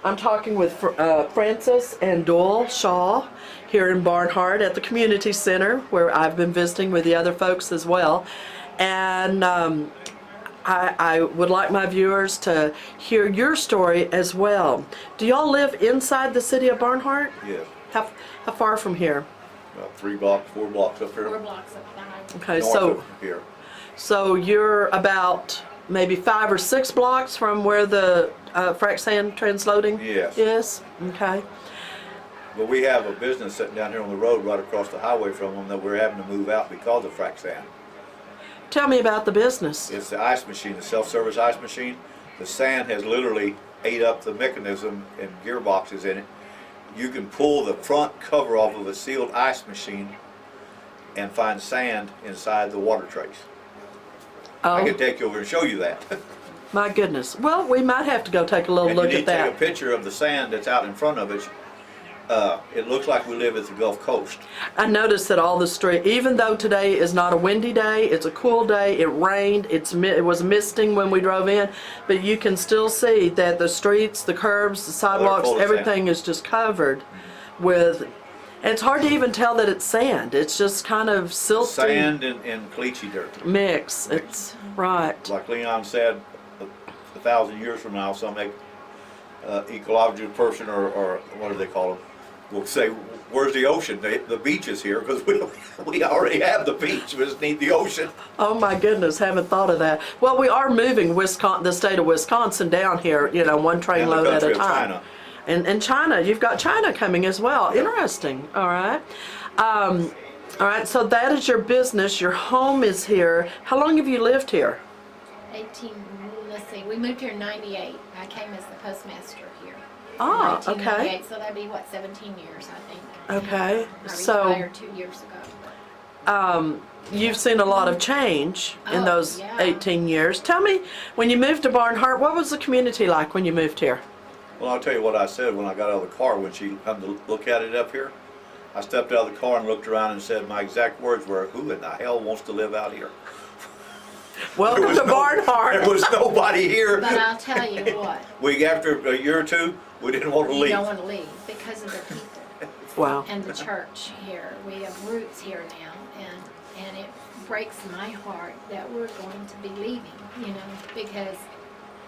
I'm talking with Frances and Doyle Shaw here in Barnhart at the Community Center, where I've been visiting with the other folks as well. And I would like my viewers to hear your story as well. Do y'all live inside the city of Barnhart? Yes. How far from here? About 3 blocks, 4 blocks up here. 4 blocks up behind. Okay, North of here. so you're about maybe 5 or 6 blocks from where the frac sand transloading Yes. is? Okay. But we have a business sitting down here on the road right across the highway from them that we're having to move out because of frac sand. Tell me about the business. It's the ice machine, the self-service ice machine. The sand has literally ate up the mechanism and gearboxes in it. You can pull the front cover off of a sealed ice machine and find sand inside the water trays. I Oh, can take you over and show you that. my goodness. Well, we might have to go take a little And look you at need to take a that. picture of the sand that's out in front of it. It looks like we live at the Gulf Coast. I noticed that all the street, even though today is not a windy day, it's a cool day, it rained, it was misting when we drove in, but you can still see that the streets, the curbs, the sidewalks, full of sand. everything is just covered with, and it's hard to even tell that it's sand. It's just kind of silty Sand and caliche dirt. mix. It's right. Like Leon said, 1,000 years from now, some ecological person or what do they call them, will say, where's the ocean? The beach is here, because we already have the beach. We just need the ocean. Oh my goodness, haven't thought of that. Well, we are moving the state of Wisconsin down here, you know, one train And the load at country a of time. China. And China, you've got China coming as well. Interesting. All right. All right, so that is your business. Your home is here. How long have you lived here? 18, let's see, we moved here in 98. I came as the postmaster here. Ah, in okay. 1998, so that'd be, what, 17 years, I think. Okay, I so retired 2 years ago. you've seen a lot of change in Oh, those yeah. 18 years. Tell me, when you moved to Barnhart, what was the community like when you moved here? Well, I'll tell you what I said when I got out of the car when she come to look at it up here. I stepped out of the car and looked around and said, my exact words were, who in the hell wants to live out here? Welcome to Barnhart. There was nobody here. But I'll tell you what, After a year or two, we didn't want to you leave. don't want to leave because of the people Wow. and the church here. We have roots here now, and it breaks my heart that we're going to be leaving, you know, because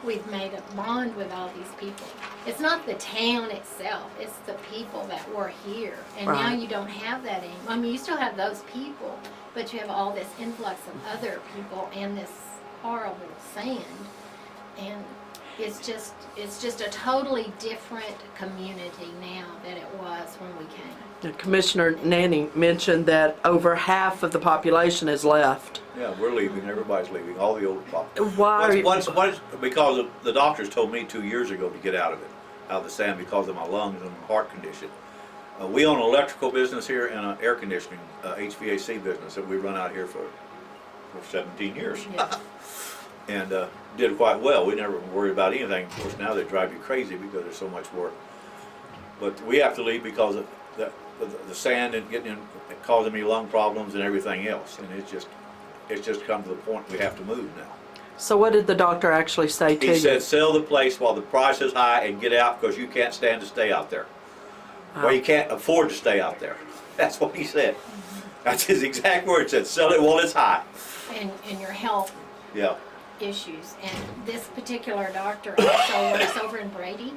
we've made a bond with all these people. It's not the town itself, it's the people that were here. And now Right. you don't have that anymore. I mean, you still have those people, but you have all this influx of other people and this horrible sand. And it's just a totally different community now than it was when we came. Commissioner Nanny mentioned that over half of the population has left. Yeah, we're leaving. Everybody's leaving. All the older people. Why are you? Because the doctors told me 2 years ago to get out of it, out of the sand, because of my lungs and my heart condition. We own an electrical business here and an air conditioning HVAC business that we run out here for 17 years. Yeah. And did quite well. We never worried about anything. Of course, now they drive you crazy because there's so much work. But we have to leave because of the sand and causing me lung problems and everything else. And it's just come to the point we have to move now. So what did the doctor actually say to you? He said, sell the place while the price is high and get out because you can't stand to stay out there. Well, you can't afford to stay out there. That's what he said. That's his exact words. He said, sell it while it's high. And your health Yeah. issues. And this particular doctor also works over in Brady.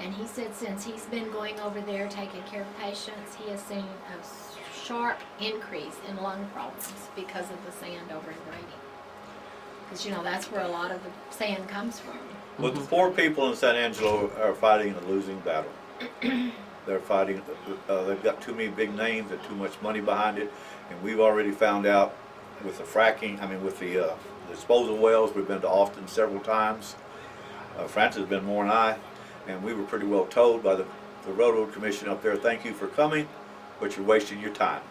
And he said since he's been going over there taking care of patients, he has seen a sharp increase in lung problems because of the sand over in Brady. Because, you know, that's where a lot of the sand comes from. But the poor people in San Angelo are fighting a losing battle. They're fighting, they've got too many big names and too much money behind it. And we've already found out with the fracking, with the disposal wells, we've been to Austin several times. Francis has been more than I. And we were pretty well told by the Railroad Commission up there, thank you for coming, but you're wasting your time.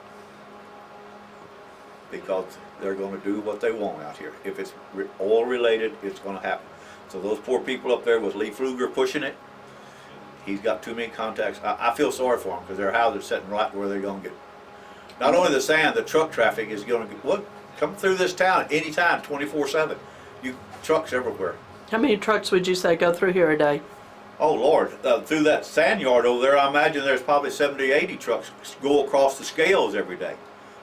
Because they're going to do what they want out here. If it's oil related, it's going to happen. So those poor people up there with Lee Pfluger pushing it, he's got too many contacts. I feel sorry for them because their houses are sitting right where they're going to get. Not only the sand, the truck traffic is going to get, come through this town anytime, 24/7. You trucks everywhere. How many trucks would you say go through here a day? Oh Lord, through that sand yard over there, I imagine there's probably 70, 80 trucks go across the scales every day.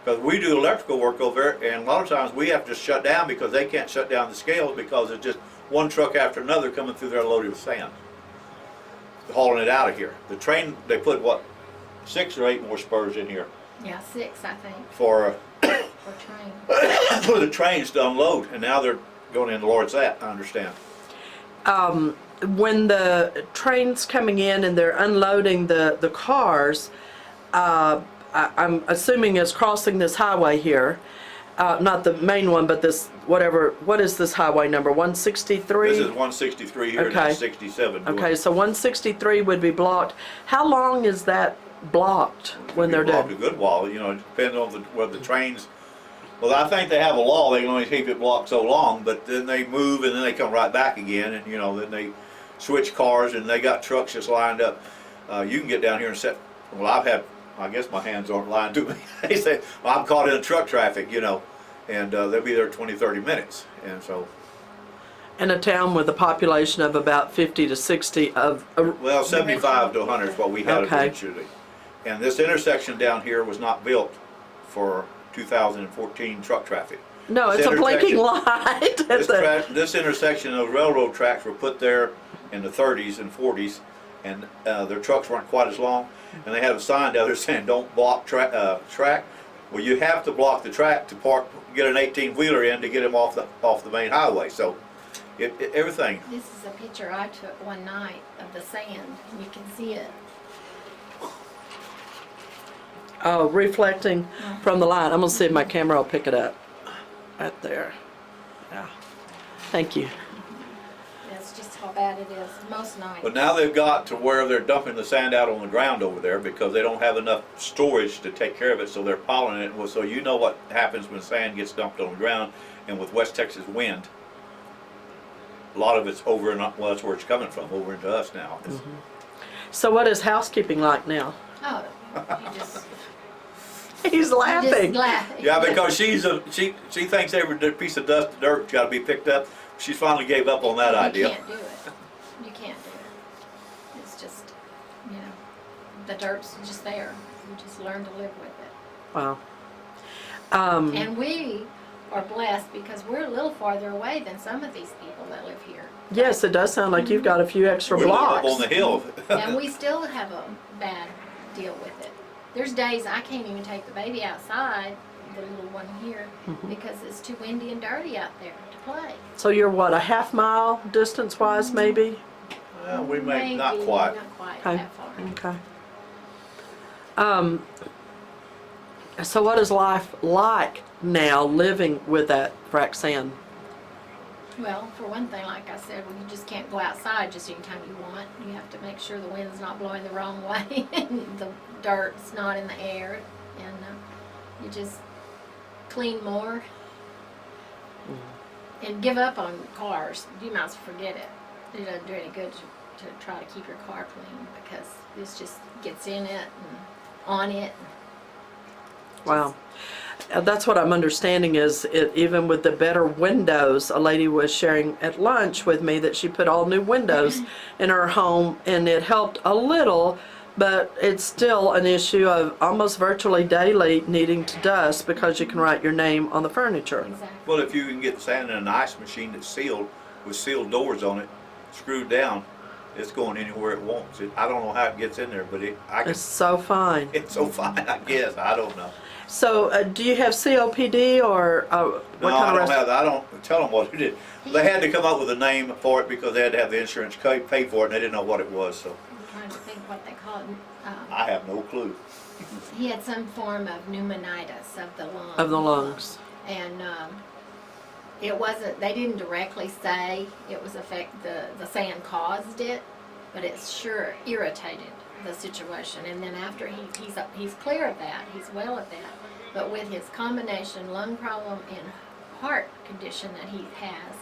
Because we do electrical work over there, and a lot of times we have to shut down because they can't shut down the scales because it's just one truck after another coming through there loaded with sand, hauling it out of here. The train, they put what, 6 or 8 more spurs in here Yeah, 6, I think, for for train. for the trains to unload, and now they're going in the Lord's that, I understand. When the train's coming in and they're unloading the cars, I'm assuming it's crossing this highway here, not the main one, but this, whatever, what is this highway number, 163? This is 163 here, and Okay. that's 67. Okay, so 163 would be blocked. How long is that blocked when they're blocked doing? a good while, you know, it depends on whether the trains. Well, I think they have a law, they can only keep it blocked so long, but then they move and then they come right back again, and you know, then they switch cars and they got trucks just lined up. You can get down here and set, well, I guess my hands aren't lying to me. They say, well, I'm caught in trtruck traffic, you know, and they'll be there 20, 30 minutes, and so. In a town with a population of about 50 to 60 of, Well, 75 to 100 is what we had Okay. eventually. And this intersection down here was not built for 2014 truck traffic. no, This it's a blinking intersection- light. This intersection of railroad tracks were put there in the 30s and 40s, and their trucks weren't quite as long, and they had a sign down there saying, "Don't block track." Well, you have to block the track to get an 18-wheeler in to get them off the main highway. So, everything. This is a picture I took one night of the sand. You can see it. Oh, reflecting from the line. I'm gonna see if my camera will pick it up. Right there. Yeah. Thank you. That's just how bad it is most nights. But now they've got to where they're dumping the sand out on the ground over there because they don't have enough storage to take care of it, so they're piling it. Well, so you know what happens when sand gets dumped on the ground, and with West Texas wind, a lot of it's over, and well, that's where it's coming from, over into us now. So what is housekeeping like now? Oh, you just, He's laughing. just laugh. Yeah, because she thinks every piece of dust, dirt's got to be picked up. She finally gave up on that idea. You can't do it. You can't do it. It's just, you know, the dirt's just there. You just learn to live with it. Wow. And we are blessed because we're a little farther away than some of these people that live here. Yes, it does sound like you've got a few extra We live blocks. up on the hill. And we still have a bad deal with it. There's days I can't even take the baby outside, the little one here, because it's too windy and dirty out there to play. So you're what, a half mile distance-wise, maybe? Well, we may Maybe not quite. Not quite Okay. that far. Okay. So what is life like now living with that frac sand? Well, for one thing, like I said, well, you just can't go outside just anytime you want. You have to make sure the wind's not blowing the wrong way and the dirt's not in the air, and you just clean more and give up on cars. You might as well forget it. It doesn't do any good to try to keep your car clean because this just gets in it and on it. Wow. That's what I'm understanding is even with the better windows, a lady was sharing at lunch with me that she put all new windows in her home and it helped a little, but it's still an issue of almost virtually daily needing to dust because you can write your name on the furniture. Exactly. Well, if you can get sand in an ice machine that's sealed, with sealed doors on it, screwed down, it's going anywhere it wants. I don't know how it gets in there, but It's so fine. it's so fine, I guess. I don't know. So do you have COPD or what No, kind I of don't have that. I don't tell them what it is. They had to come up with a name for it because they had to have the insurance pay for it, and they didn't know what it was. So I'm trying to think what they call it. I have no clue. He had some form of pneumonitis of the lungs. Of the lungs. And it wasn't, they didn't directly say it was the sand caused it, but it sure irritated the situation. And then after he's clear of that, he's well of that. But with his combination lung problem and heart condition that he has,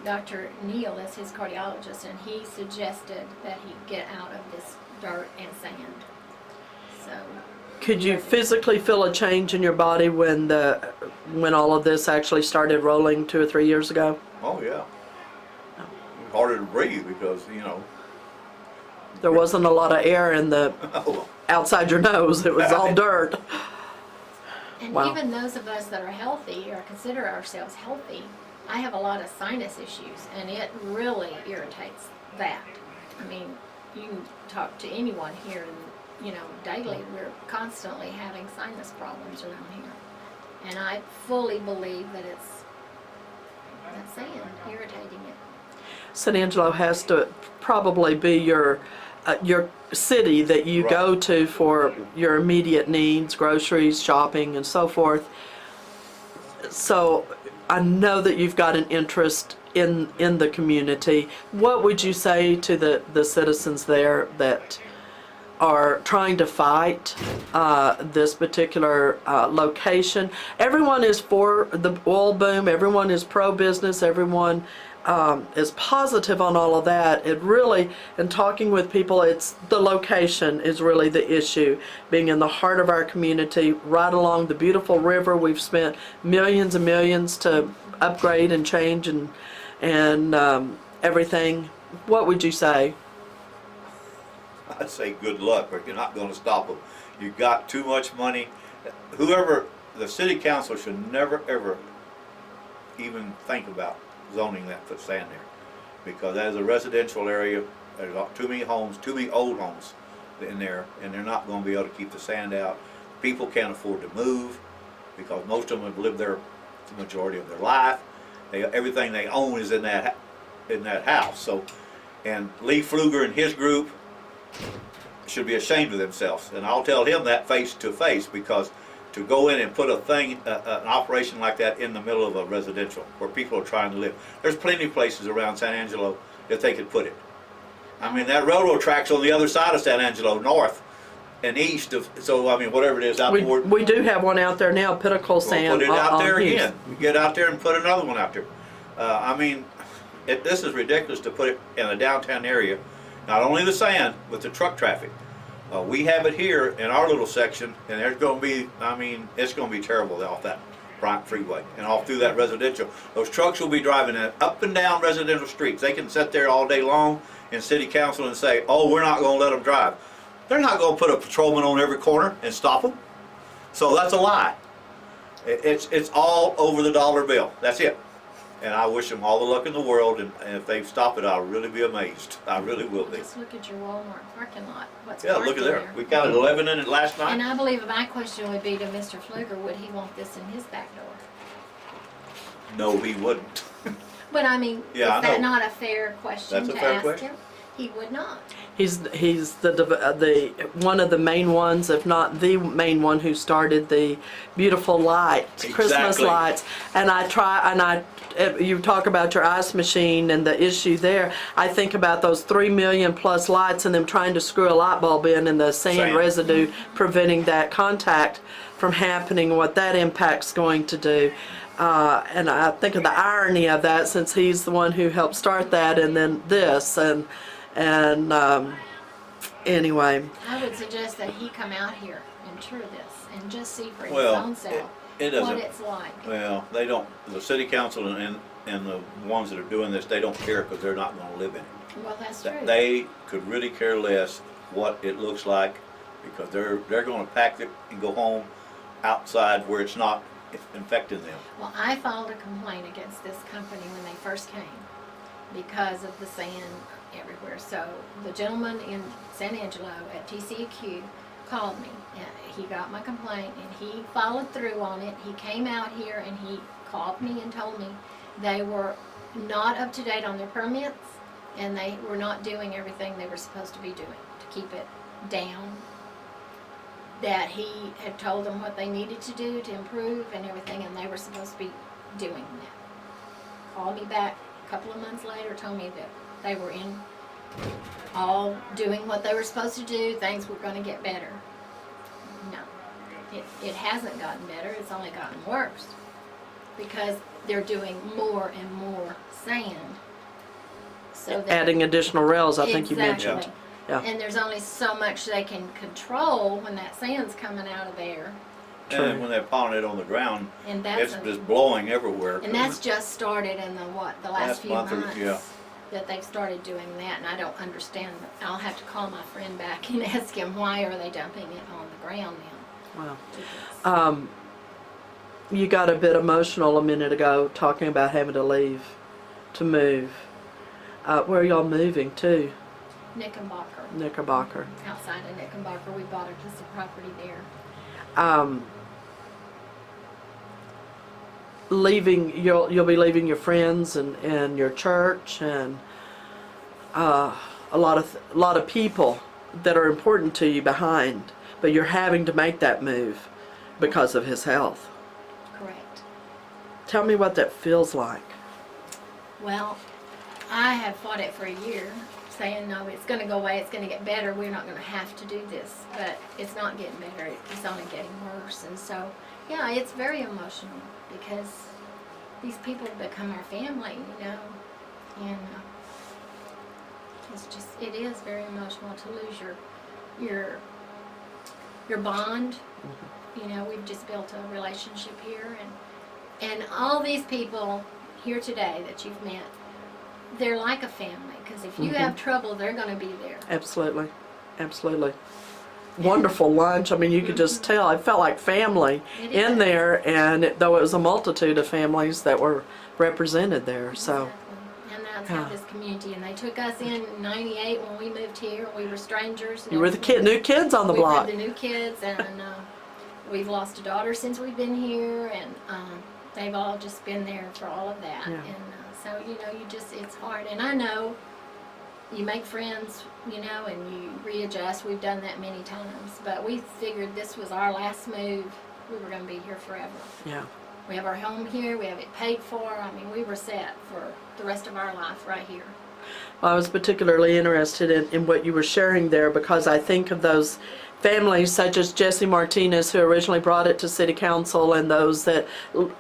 Dr. Neal is his cardiologist, and he suggested that he get out of this dirt and sand. So Could you physically feel a change in your body when all of this actually started rolling 2 or 3 years ago? Oh yeah. Harder to breathe because There wasn't a lot of air in the Oh, outside your nose. It was all dirt. And Wow. even those of us that are healthy or consider ourselves healthy, I have a lot of sinus issues, and it really irritates that. I mean, you can talk to anyone here, and you know, daily we're constantly having sinus problems around here, and I fully believe that it's that sand irritating it. San Angelo has to probably be your city that you Right. go to for your immediate needs, groceries, shopping, and so forth. So I know that you've got an interest in the community. What would you say to the citizens there that are trying to fight this particular location? Everyone is for the oil boom. Everyone is pro-business. Everyone is positive on all of that. It really, in talking with people, it's the location is really the issue. Being in the heart of our community, right along the beautiful river, we've spent millions and millions to upgrade and change and everything. What would you say? I'd say good luck, but you're not going to stop them. You've got too much money. Whoever, the city council should never ever even think about zoning that for sand there, because that is a residential area. There's too many homes, too many old homes in there, and they're not going to be able to keep the sand out. People can't afford to move because most of them have lived there the majority of their life. Everything they own is in that house. So, and Lee Pfluger and his group should be ashamed of themselves, and I'll tell him that face to face, because to go in and put an operation like that in the middle of a residential where people are trying to live. There's plenty of places around San Angelo that they could put it. I mean, that railroad track's on the other side of San Angelo, north and east of, so I mean, whatever it is out toward. We do have one out there now, Pinnacle Sand. Put it out there Hughes. again. We get out there and put another one out there. I mean, this is ridiculous to put it in a downtown area. Not only the sand, but the truck traffic. We have it here in our little section, and there's going to be, I mean, it's going to be terrible off that Bryant Freeway and off through that residential. Those trucks will be driving up and down residential streets. They can sit there all day long in city council and say, oh, we're not going to let them drive. They're not going to put a patrolman on every corner and stop them. So that's a lie. It's all over the dollar bill. That's it. And I wish them all the luck in the world, and if they stop it, I'll really be amazed. I really will be. Just look at your Walmart parking lot. What's Yeah, parked look at in there. We counted 11 in it last night. And I believe my question would be to Mr. Pfluger, would he want this in his back door? No, he wouldn't. But I mean, Yeah, is I that know. not a fair question That's a to fair ask question. him? He would not. He's the one of the main ones, if not the main one, who started the beautiful lights, Christmas Exactly. lights. And you talk about your ice machine and the issue there. I think about those 3 million plus lights and them trying to screw a light bulb in and the sand residue preventing that contact from happening, what that impact's going to do. And I think of the irony of that, since he's the one who helped start that, and then this, and anyway. I would suggest that he come out here and tour this and just see for his Well, own self it what doesn't. it's like. Well, they don't. The city council and the ones that are doing this, they don't care because they're not going to live in it. Well, that's true. They could really care less what it looks like, because they're going to pack it and go home outside where it's not infecting them. Well, I filed a complaint against this company when they first came because of the sand everywhere. So the gentleman in San Angelo at TCEQ called me. He got my complaint and he followed through on it. He came out here and he called me and told me they were not up to date on their permits and they were not doing everything they were supposed to be doing to keep it down. That he had told them what they needed to do to improve and everything, and they were supposed to be doing that. Called me back a couple of months later, told me that they were all doing what they were supposed to do, things were going to get better. No, it hasn't gotten better, it's only gotten worse. Because they're doing more and more sand. So that Adding additional rails, I think you mentioned. Exactly. Yeah. And there's only so much they can control when that sand's coming out of there. True. And when they're piling it on the ground, And it's that's just blowing everywhere. just started in the last few month months. yeah. that they've started doing that, and I don't understand. I'll have to call my friend back and ask him why are they dumping it on the ground now. Wow. You got a bit emotional a minute ago talking about having to leave, to move. Where are y'all moving to? Knickerbocker. Knickerbocker. Outside of Knickerbocker, we bought a piece of property there. You'll be leaving your friends and your church and a lot of people that are important to you behind, but you're having to make that move because of his health. Correct. Tell me what that feels like. Well, I have fought it for a year, saying no, it's going to go away, it's going to get better, we're not going to have to do this, but it's not getting better, it's only getting worse. And so, yeah, it's very emotional because these people have become our family, you know, and it is very emotional to lose your bond. You know, we've just built a relationship here, and all these people here today that you've met, they're like a family, because if you have trouble, they're going to be there. Absolutely. Absolutely. Wonderful lunch. I mean, you could just tell. It felt like family in there, and though it was a multitude of families that were represented there. So. Exactly. And that's how this community, and they took us in '98 when we moved here. We were strangers. You were the new kids on the block. We were the new kids, and we've lost a daughter since we've been here, and they've all just been there for all of that. Yeah. And so, you know, it's hard. And I know you make friends, you know, and you readjust. We've done that many times, but we figured this was our last move. We were going to be here forever. Yeah. We have our home here. We have it paid for. I mean, we were set for the rest of our life right here. Well, I was particularly interested in what you were sharing there, because I think of those families such as Jesse Martinez, who originally brought it to City Council, and those that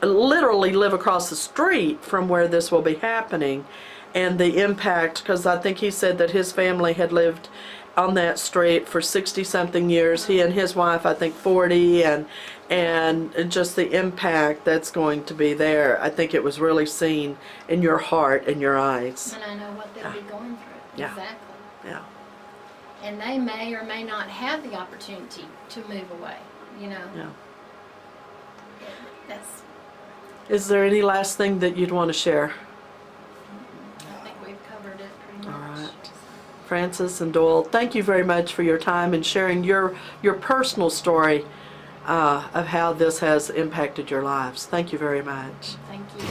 literally live across the street from where this will be happening, and the impact, because I think he said that his family had lived on that street for 60-something years. He and his wife, I think, 40, and just the impact that's going to be there. I think it was really seen in your heart and your eyes. And I know what they'll be going through. Yeah. Exactly. Yeah. And they may or may not have the opportunity to move away, you know. Yeah. That's, Is there any last thing that you'd want to share? I think we've covered it pretty much. All right. Frances and Doyle, thank you very much for your time and sharing your personal story of how this has impacted your lives. Thank you very much. Thank you.